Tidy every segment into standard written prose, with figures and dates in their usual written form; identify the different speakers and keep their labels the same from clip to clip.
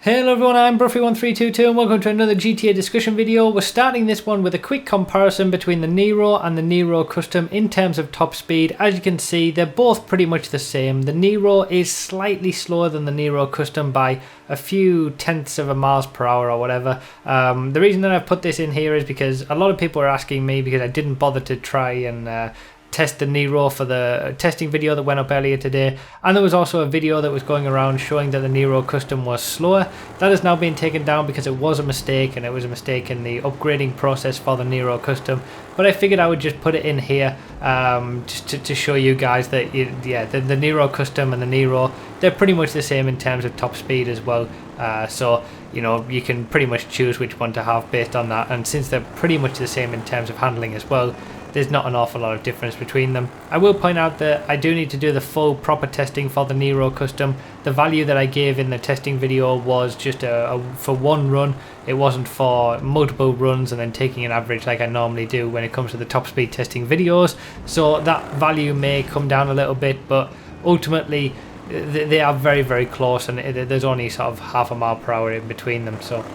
Speaker 1: Hello everyone, I'm Bruffy1322 and welcome to another GTA discussion video. We're starting this one with a quick comparison between the Nero and the Nero Custom in terms of top speed. As you can see, they're both pretty much the same. The Nero is slightly slower than the Nero Custom by a few tenths of a miles per hour or whatever. The reason that I've put this in here is because a lot of people are asking me, because I didn't bother to try and test the Nero for the testing video that went up earlier today, and there was also a video that was going around showing that the Nero Custom was slower. That has now been taken down because it was a mistake, and it was a mistake in the upgrading process for the Nero Custom, but I figured I would just put it in here just to show you guys that the Nero Custom and the Nero, they're pretty much the same in terms of top speed as well. So you know, you can pretty much choose which one to have based on that, and since they're pretty much the same in terms of handling as well, there's not an awful lot of difference between them. I will point out that I do need to do the full proper testing for the Nero Custom. The value that I gave in the testing video was just for one run. It wasn't for multiple runs and then taking an average like I normally do when it comes to the top speed testing videos. So that value may come down a little bit, but ultimately they are very, very close, and there's only sort of half a mile per hour in between them. So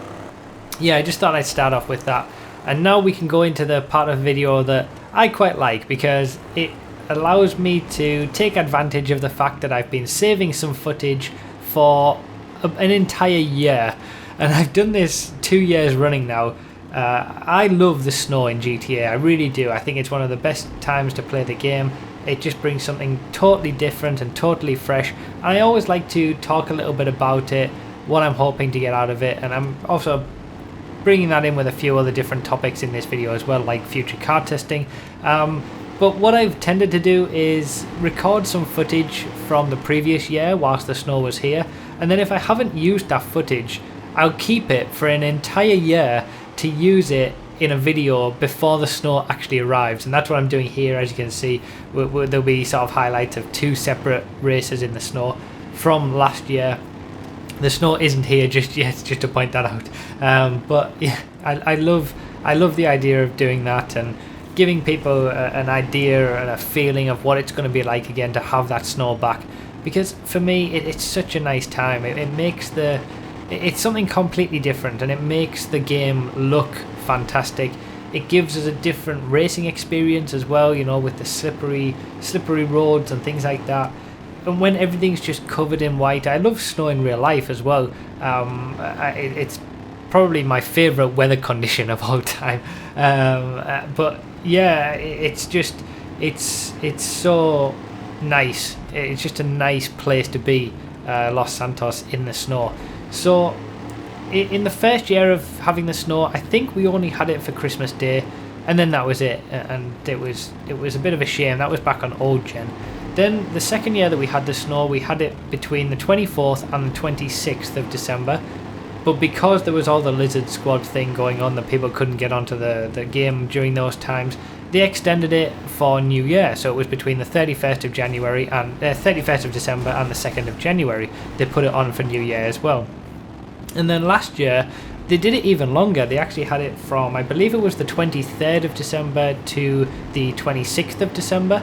Speaker 1: yeah, I just thought I'd start off with that. And now we can go into the part of the video that I quite like, because it allows me to take advantage of the fact that I've been saving some footage for an entire year, and I've done this 2 years running now. I love the snow in GTA, I really do. I think it's one of the best times to play the game. It just brings something totally different and totally fresh, and I always like to talk a little bit about it, what I'm hoping to get out of it, and I'm also bringing that in with a few other different topics in this video as well, like future car testing. But what I've tended to do is record some footage from the previous year whilst the snow was here, and then if I haven't used that footage, I'll keep it for an entire year to use it in a video before the snow actually arrives. And that's what I'm doing here. As you can see, there'll be sort of highlights of two separate races in the snow from last year. The snow isn't here just yet, just to point that out. But yeah, I love the idea of doing that and giving people an idea and a feeling of what it's going to be like again to have that snow back. Because for me, it's such a nice time. It makes it's something completely different, and it makes the game look fantastic. It gives us a different racing experience as well, you know, with the slippery roads and things like that. And when everything's just covered in white, I love snow in real life as well. It's probably my favourite weather condition of all time. But yeah, it's so nice. It's just a nice place to be, Los Santos in the snow. So in the first year of having the snow, I think we only had it for Christmas Day, and then that was it. And it was a bit of a shame. That was back on old gen. Then the second year that we had the snow, we had it between the 24th and the 26th of December. But because there was all the Lizard Squad thing going on that people couldn't get onto the game during those times, they extended it for New Year. So it was between the 31st of January and 31st of December and the 2nd of January. They put it on for New Year as well. And then last year, they did it even longer. They actually had it from, I believe it was the 23rd of December to the 26th of December.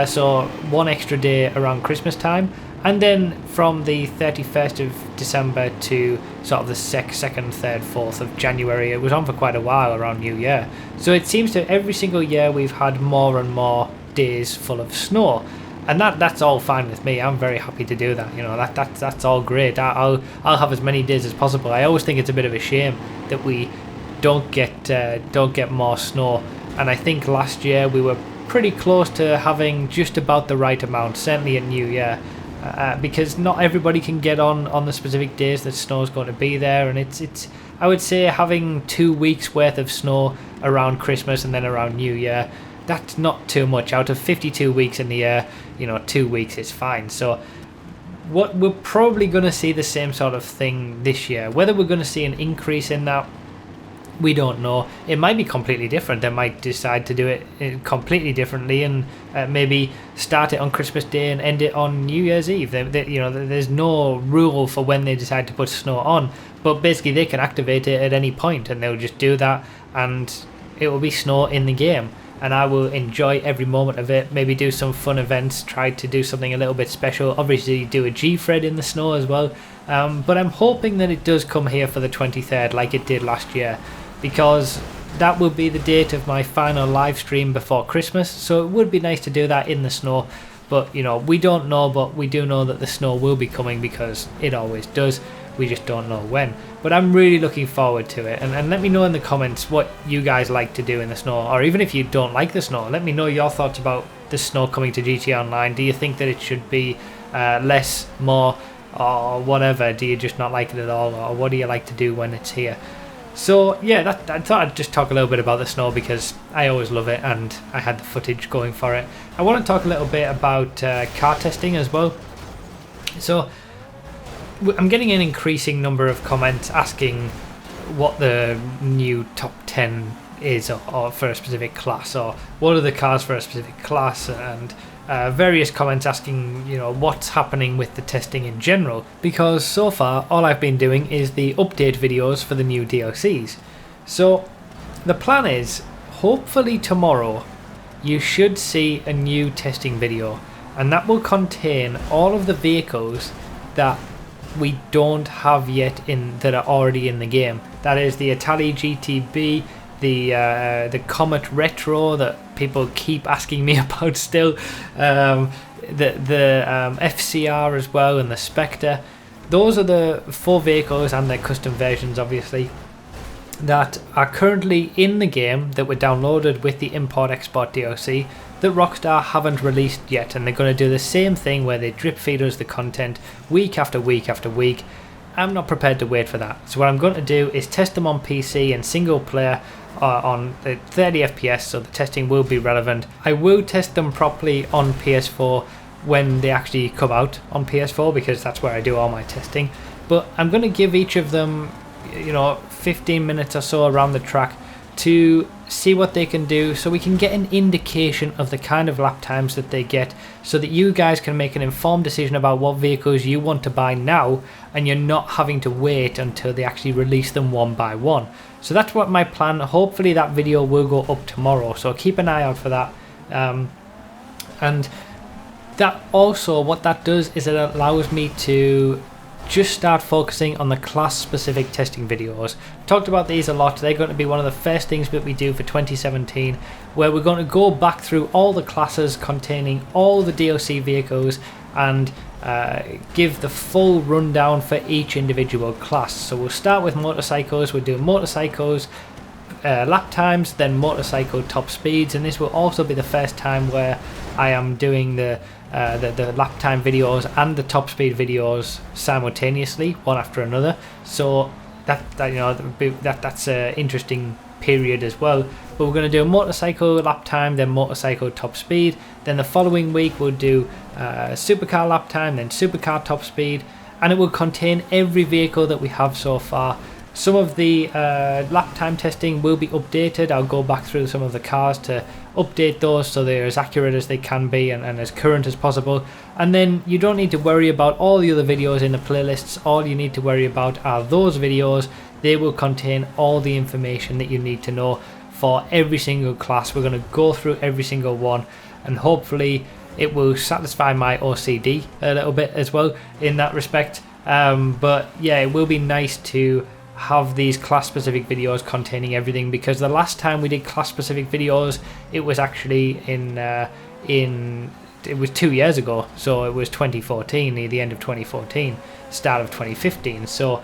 Speaker 1: So one extra day around Christmas time, and then from the 31st of December to sort of the 2nd, 3rd, 4th of January. It was on for quite a while around New Year. So it seems to every single year we've had more and more days full of snow, and that's all fine with me. I'm very happy to do that. You know, that's all great. I'll have as many days as possible. I always think it's a bit of a shame that we don't get more snow, and I think last year we were pretty close to having just about the right amount, certainly at New Year, because not everybody can get on the specific days that snow is going to be there, and it's I would say having 2 weeks worth of snow around Christmas and then around New Year, that's not too much. Out of 52 weeks in the year, you know, 2 weeks is fine. So what we're probably going to see the same sort of thing this year. Whether we're going to see an increase in that, we don't know. It might be completely different. They might decide to do it completely differently and maybe start it on Christmas Day and end it on New Year's Eve. You know, there's no rule for when they decide to put snow on, but basically they can activate it at any point, and they'll just do that, and it will be snow in the game. and I will enjoy every moment of it. Maybe do some fun events, try to do something a little bit special, obviously do a G-Fred in the snow as well, but I'm hoping that it does come here for the 23rd like it did last year, because that will be the date of my final live stream before Christmas, so it would be nice to do that in the snow. But you know, we don't know, but we do know that the snow will be coming because it always does. We just don't know when. But I'm really looking forward to it, and let me know in the comments what you guys like to do in the snow, or even if you don't like the snow, let me know your thoughts about the snow coming to GTA Online. Do you think that it should be less, more, or whatever? Do you just not like it at all, or what do you like to do when it's here? So yeah, I thought I'd just talk a little bit about the snow because I always love it and I had the footage going for it. I want to talk a little bit about car testing as well. So I'm getting an increasing number of comments asking what the new top 10 is or for a specific class, or what are the cars for a specific class, and various comments asking, you know, what's happening with the testing in general, because so far all I've been doing is the update videos for the new DLCs. So the plan is, hopefully tomorrow you should see a new testing video, and that will contain all of the vehicles that we don't have yet that are already in the game. That is the Italy GTB, the Comet Retro that people keep asking me about still, the FCR as well, and the Spectre. Those are the 4 vehicles and their custom versions, obviously, that are currently in the game, that were downloaded with the import-export DLC, that Rockstar haven't released yet, and they're going to do the same thing where they drip feed us the content week after week after week. I'm not prepared to wait for that, so what I'm going to do is test them on PC and single player on the 30 FPS, so the testing will be relevant. I will test them properly on PS4 when they actually come out on PS4, because that's where I do all my testing. But I'm going to give each of them, you know, 15 minutes or so around the track to see what they can do, so we can get an indication of the kind of lap times that they get, so that you guys can make an informed decision about what vehicles you want to buy now, and you're not having to wait until they actually release them one by one. So that's what my plan. Hopefully that video will go up tomorrow, so keep an eye out for that. And that also, what that does is it allows me to just start focusing on the class specific testing videos. Talked about these a lot. They're going to be one of the first things that we do for 2017, where we're going to go back through all the classes containing all the DLC vehicles and give the full rundown for each individual class. So we'll start with motorcycles. We'll do motorcycles lap times, then motorcycle top speeds, and this will also be the first time where I am doing the lap time videos and the top speed videos simultaneously, one after another. So that's an interesting period as well. But we're going to do a motorcycle lap time, then motorcycle top speed. Then the following week we'll do supercar lap time, then supercar top speed, and it will contain every vehicle that we have so far. Some of the lap time testing will be updated. I'll go back through some of the cars to update those so they're as accurate as they can be and as current as possible. And then you don't need to worry about all the other videos in the playlists. All you need to worry about are those videos. They will contain all the information that you need to know for every single class. We're going to go through every single one, and hopefully it will satisfy my OCD a little bit as well in that respect. But yeah, it will be nice to have these class specific videos containing everything, because the last time we did class specific videos, it was actually it was 2 years ago, so it was 2014, near the end of 2014, start of 2015. So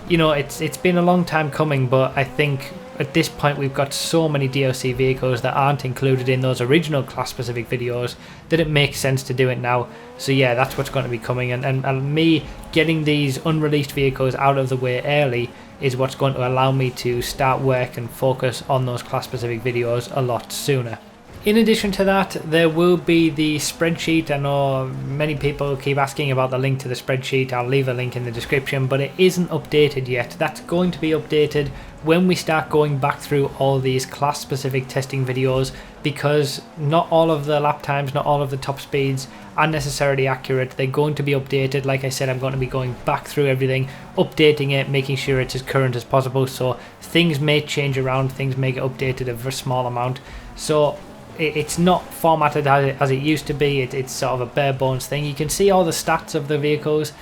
Speaker 1: you know, it's been a long time coming, but I think at this point we've got so many DLC vehicles that aren't included in those original class specific videos that it makes sense to do it now. So yeah, that's what's going to be coming, and me getting these unreleased vehicles out of the way early is what's going to allow me to start work and focus on those class specific videos a lot sooner. In addition to that, there will be the spreadsheet. I know many people keep asking about the link to the spreadsheet. I'll leave a link in the description, but it isn't updated yet. That's going to be updated when we start going back through all these class specific testing videos, because not all of the lap times, not all of the top speeds are necessarily accurate. They're going to be updated. Like I said, I'm going to be going back through everything, updating it, making sure it's as current as possible. So things may change around, things may get updated a very small amount. So it's not formatted as it used to be. It's sort of a bare bones thing. You can see all the stats of the vehicles,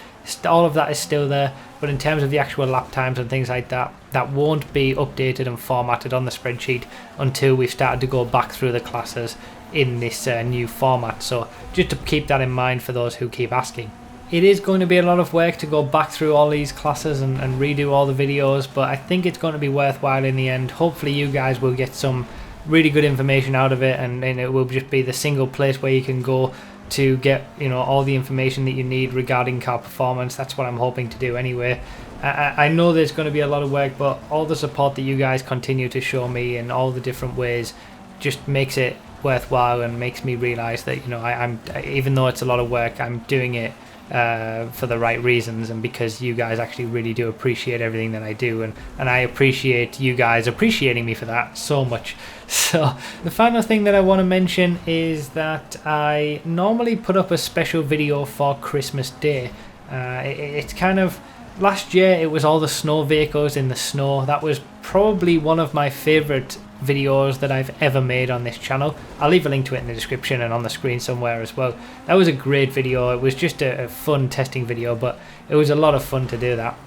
Speaker 1: all of that is still there, but in terms of the actual lap times and things like that, that won't be updated and formatted on the spreadsheet until we've started to go back through the classes in this new format. So just to keep that in mind for those who keep asking. It is going to be a lot of work to go back through all these classes and redo all the videos, but I think it's going to be worthwhile in the end. Hopefully you guys will get some really good information out of it, and it will just be the single place where you can go to get, you know, all the information that you need regarding car performance. That's what I'm hoping to do anyway. I know there's going to be a lot of work, but all the support that you guys continue to show me in all the different ways just makes it worthwhile and makes me realize that, you know, I'm even though it's a lot of work, I'm doing it for the right reasons, and because you guys actually really do appreciate everything that I do, and I appreciate you guys appreciating me for that so much. So the final thing that I want to mention is that I normally put up a special video for Christmas Day. It's kind of, last year it was all the snow vehicles in the snow. That was probably one of my favorite videos that I've ever made on this channel. I'll leave a link to it in the description and on the screen somewhere as well. That was a great video. It was just a fun testing video, but it was a lot of fun to do that,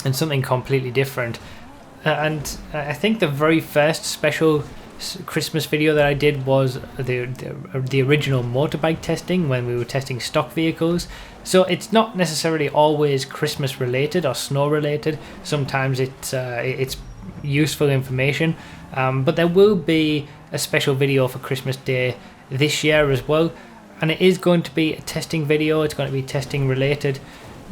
Speaker 1: and something completely different. And I think the very first special Christmas video that I did was the original motorbike testing, when we were testing stock vehicles. So it's not necessarily always Christmas related or snow related. Sometimes it's useful information, but there will be a special video for Christmas Day this year as well, and it is going to be a testing video. It's going to be testing related.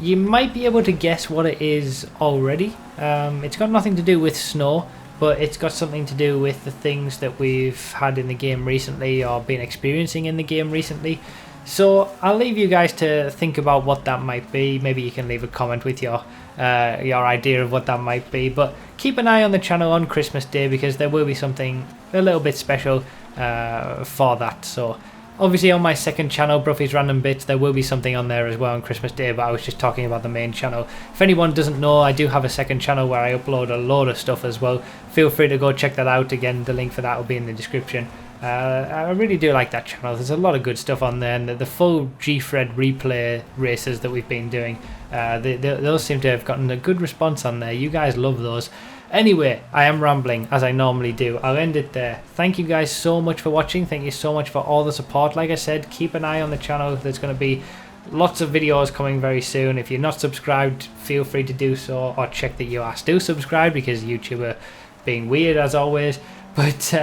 Speaker 1: You might be able to guess what it is already. It's got nothing to do with snow, but it's got something to do with the things that we've had in the game recently or been experiencing in the game recently. So I'll leave you guys to think about what that might be. Maybe you can leave a comment with your idea of what that might be, but keep an eye on the channel on Christmas Day, because there will be something a little bit special for that. So obviously on my second channel, Bruffy's Random Bits, there will be something on there as well on Christmas Day, but I was just talking about the main channel. If anyone doesn't know, I do have a second channel where I upload a load of stuff as well. Feel free to go check that out. Again, the link for that will be in the description. I really do like that channel. There's a lot of good stuff on there, and the full G-Fred replay races that we've been doing, those seem to have gotten a good response on there. You guys love those. Anyway, I am rambling as I normally do. I'll end it there. Thank you guys so much for watching. Thank you so much for all the support. Like I said, keep an eye on the channel. There's going to be lots of videos coming very soon. If you're not subscribed, feel free to do so, or check that you are still subscribed, because YouTube are being weird as always. But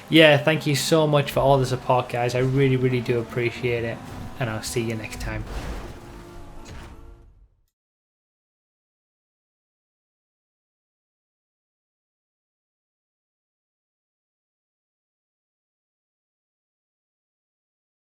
Speaker 1: yeah, thank you so much for all the support, guys. I really, really do appreciate it, and I'll see you next time.